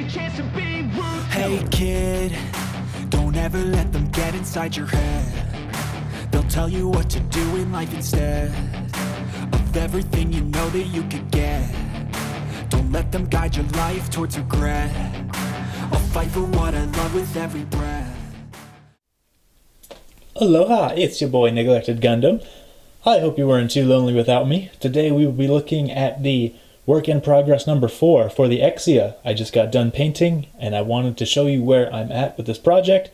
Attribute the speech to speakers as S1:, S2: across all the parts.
S1: chance to be rude.
S2: Hey kid, don't ever let them get inside your head. They'll tell you what to do in life instead of everything you know that you could get. Don't let them guide your life towards regret. I'll fight for what I love with every breath.
S3: Aloha, it's your boy Neglected Gundam. I hope you weren't too lonely without me. Today we will be looking at the work in progress number 4 for the Exia. I just got done painting and I wanted to show you where I'm at with this project.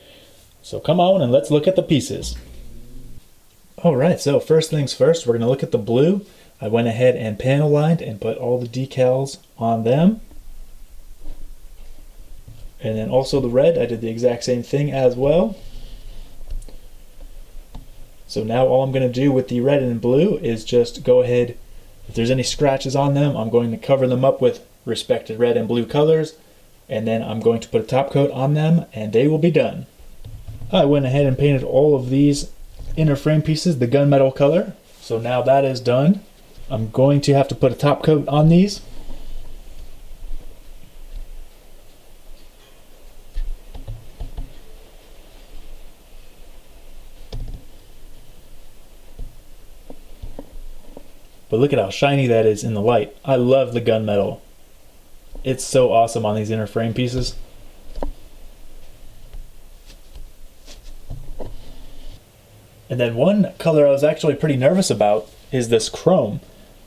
S3: So come on and let's look at the pieces. Alright, so first things first, we're going to look at the blue. I went ahead and panel lined and put all the decals on them. And then also the red, I did the exact same thing as well. So now all I'm going to do with the red and blue is just go ahead, if there's any scratches on them, I'm going to cover them up with respective red and blue colors, and then I'm going to put a top coat on them and they will be done. I went ahead and painted all of these inner frame pieces the gunmetal color, so now that is done. I'm going to have to put a top coat on these. But look at how shiny that is in the light. I love the gunmetal. It's so awesome on these inner frame pieces. And then one color I was actually pretty nervous about is this chrome.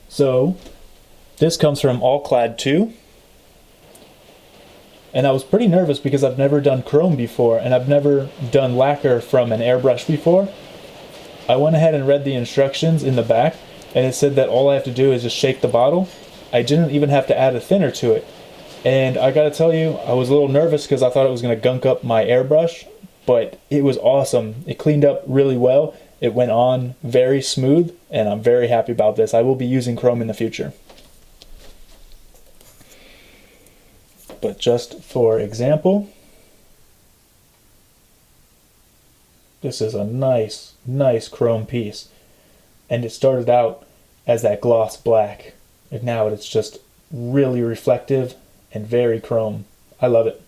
S3: So this comes from All Clad 2. And I was pretty nervous because I've never done chrome before and I've never done lacquer from an airbrush before. I went ahead and read the instructions in the back and it said that all I have to do is just shake the bottle. I didn't even have to add a thinner to it. And I gotta tell you, I was a little nervous because I thought it was gonna gunk up my airbrush, but it was awesome. It cleaned up really well. It went on very smooth and I'm very happy about this. I will be using chrome in the future. But just for example, this is a nice chrome piece. And it started out as that gloss black, and now it's just really reflective and very chrome. I love it.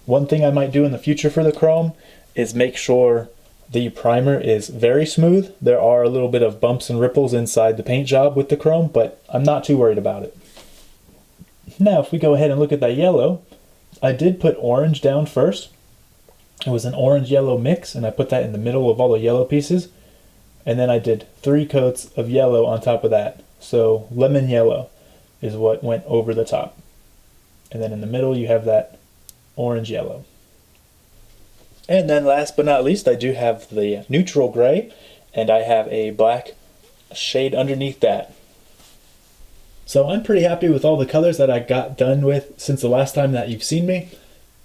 S3: One thing I might do in the future for the chrome is make sure the primer is very smooth. There are a little bit of bumps and ripples inside the paint job with the chrome, but I'm not too worried about it. Now if we go ahead and look at that yellow, I did put orange down first. It was an orange-yellow mix, and I put that in the middle of all the yellow pieces. And then I did 3 coats of yellow on top of that. So lemon yellow is what went over the top. And then in the middle you have that orange yellow. And then last but not least, I do have the neutral gray, and I have a black shade underneath that. So I'm pretty happy with all the colors that I got done with since the last time that you've seen me.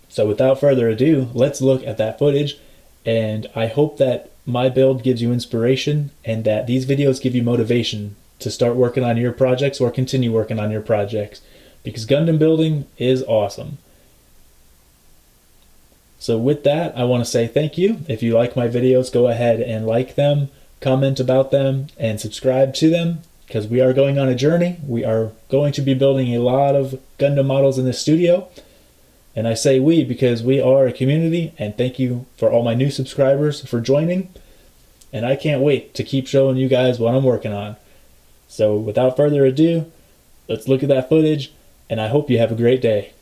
S3: So without further ado, let's look at that footage, and I hope that my build gives you inspiration and that these videos give you motivation to start working on your projects or continue working on your projects, because Gundam building is awesome. So with that, I want to say thank you. If you like my videos, go ahead and like them, comment about them, and subscribe to them, because we are going on a journey. We are going to be building a lot of Gundam models in this studio. And I say we because we are a community, and thank you for all my new subscribers for joining. And I can't wait to keep showing you guys what I'm working on. So without further ado, let's look at that footage, and I hope you have a great day.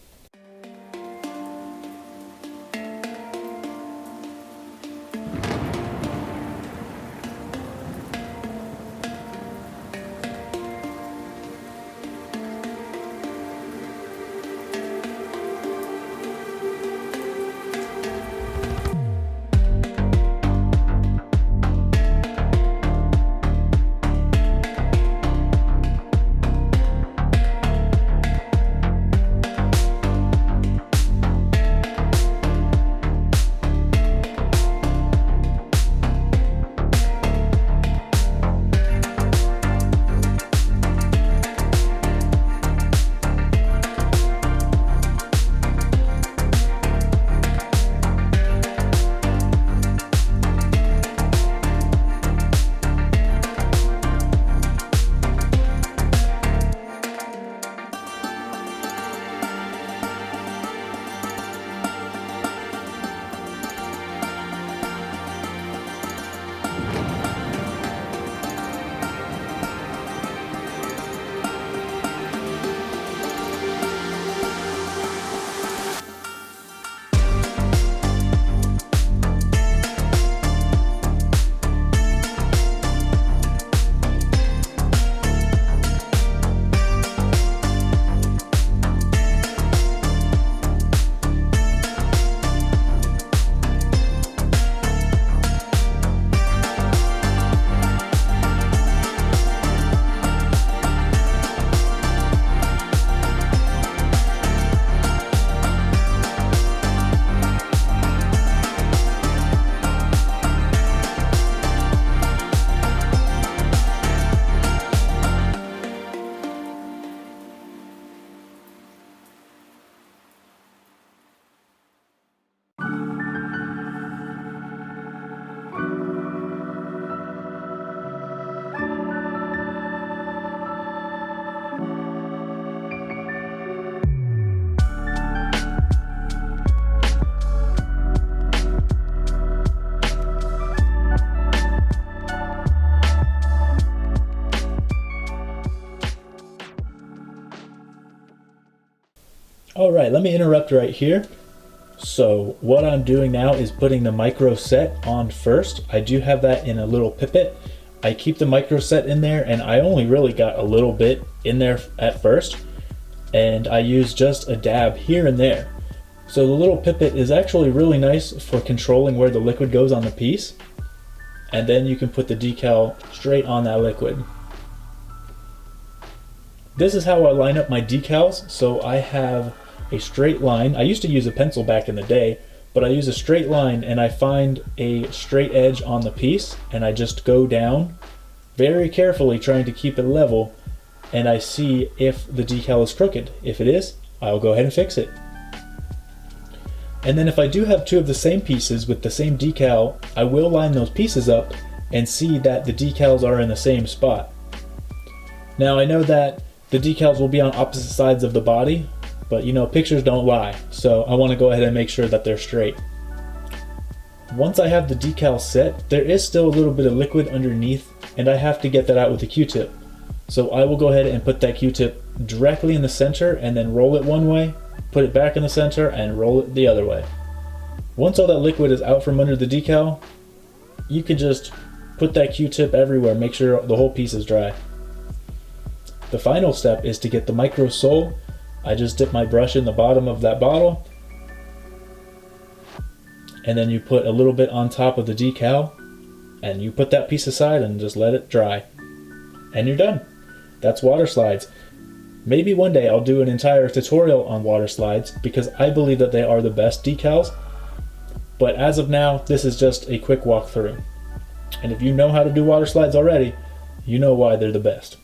S3: All right, let me interrupt right here. So what I'm doing now is putting the micro set on first. I do have that in a little pipette. I keep the micro set in there, and I only really got a little bit in there at first, and I use just a dab here and there. So the little pipette is actually really nice for controlling where the liquid goes on the piece, and then you can put the decal straight on that liquid. This is how I line up my decals. So I have a straight line. I used to use a pencil back in the day, but I use a straight line, and I find a straight edge on the piece, and I just go down very carefully, trying to keep it level, and I see if the decal is crooked. If it is, I'll go ahead and fix it. And then if I do have two of the same pieces with the same decal, I will line those pieces up and see that the decals are in the same spot. Now I know that the decals will be on opposite sides of the body, but you know, pictures don't lie, so I want to go ahead and make sure that they're straight. Once I have the decal set, there is still a little bit of liquid underneath, and I have to get that out with a Q-tip. So I will go ahead and put that Q-tip directly in the center and then roll it one way, put it back in the center and roll it the other way. Once all that liquid is out from under the decal, you can just put that Q-tip everywhere, make sure the whole piece is dry. The final step is to get the micro sole. I just dip my brush in the bottom of that bottle, and then you put a little bit on top of the decal, and you put that piece aside and just let it dry. And you're done. That's water slides. Maybe one day I'll do an entire tutorial on water slides, because I believe that they are the best decals. But as of now, this is just a quick walkthrough. And if you know how to do water slides already, you know why they're the best.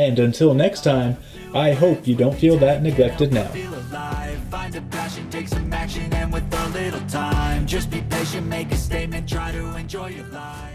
S3: And until next time, I hope you don't feel that neglected now.
S2: Feel alive, find a passion, take some action, and with a little time, just be patient, make a statement, try to enjoy your life.